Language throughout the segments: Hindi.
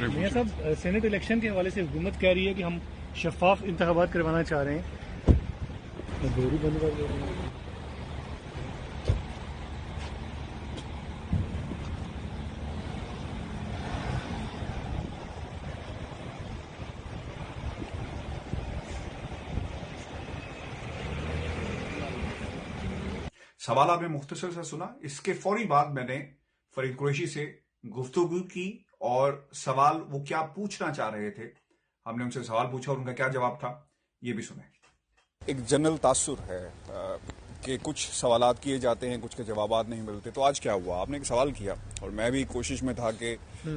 मियां साहब, सेनेट इलेक्शन के हवाले से हुकूमत कह रही है कि हम शफाफ इंतखाबात करवाना चाह रहे हैं। गोरी बंद कर दे रहे हैं। सवाल आपने मुख्तसर से सुना। इसके फौरी बाद मैंने फरीद कुरैशी से गुफ्तगू की और सवाल वो क्या पूछना चाह रहे थे, हमने उनसे सवाल पूछा और उनका क्या जवाब था, ये भी सुने। एक जनरल तासुर है कि कुछ सवालात किए जाते हैं, कुछ के जवाबात नहीं मिलते। तो आज क्या हुआ, आपने एक सवाल किया और मैं भी कोशिश में था कि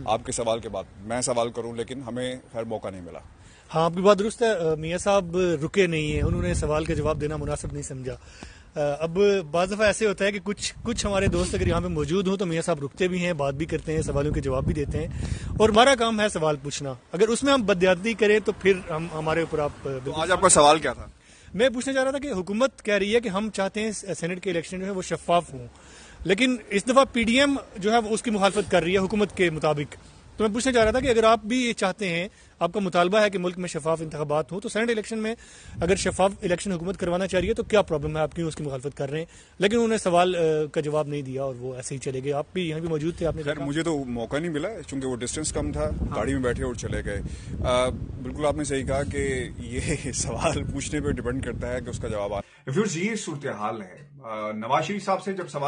आपके सवाल के बाद मैं सवाल करूं, लेकिन हमें खैर मौका नहीं मिला। हाँ, आपकी बात दुरुस्त है। मियां साहब रुके नहीं है, उन्होंने सवाल का जवाब देना मुनासिब नहीं समझा। अब बाज़ दफ़ा ऐसे होता है कि कुछ हमारे दोस्त अगर यहाँ पे मौजूद हों तो मियां साहब रुकते भी हैं, बात भी करते हैं, सवालों के जवाब भी देते हैं और हमारा काम है सवाल पूछना। अगर उसमें हम बदयाती करें तो फिर हमारे ऊपर आप तो आज आपका सवाल क्या था? मैं पूछना चाह रहा था कि हुकूमत कह रही है कि हम चाहते हैं सेनेट के इलेक्शन जो है वो शफाफ हों, लेकिन इस दफ़ा पीडीएम जो है वो उसकी मुखालफत कर रही है हुकूमत के मुताबिक। तो मैं पूछना चाह रहा था कि अगर आप भी ये चाहते हैं, आपका मुतालबा है कि मुल्क में शफाफ इंतखाबात हो, तो सेनेट इलेक्शन में अगर शफाफ इलेक्शन हुकूमत करवाना चाह रही है तो क्या प्रॉब्लम है, आप क्यों उसकी मुखालफत कर रहे हैं? लेकिन उन्होंने सवाल का जवाब नहीं दिया और वो ऐसे ही चले गए। आप भी यहाँ भी मौजूद थे, आपने खैर मुझे तो मौका नहीं मिला क्योंकि वो डिस्टेंस कम था। गाड़ी में बैठे और चले गए। बिल्कुल आपने सही कहा कि ये सवाल पूछने पर डिपेंड करता है कि उसका जवाब ये सूरत हाल है। नवाज शरीफ साहब से जब सवाल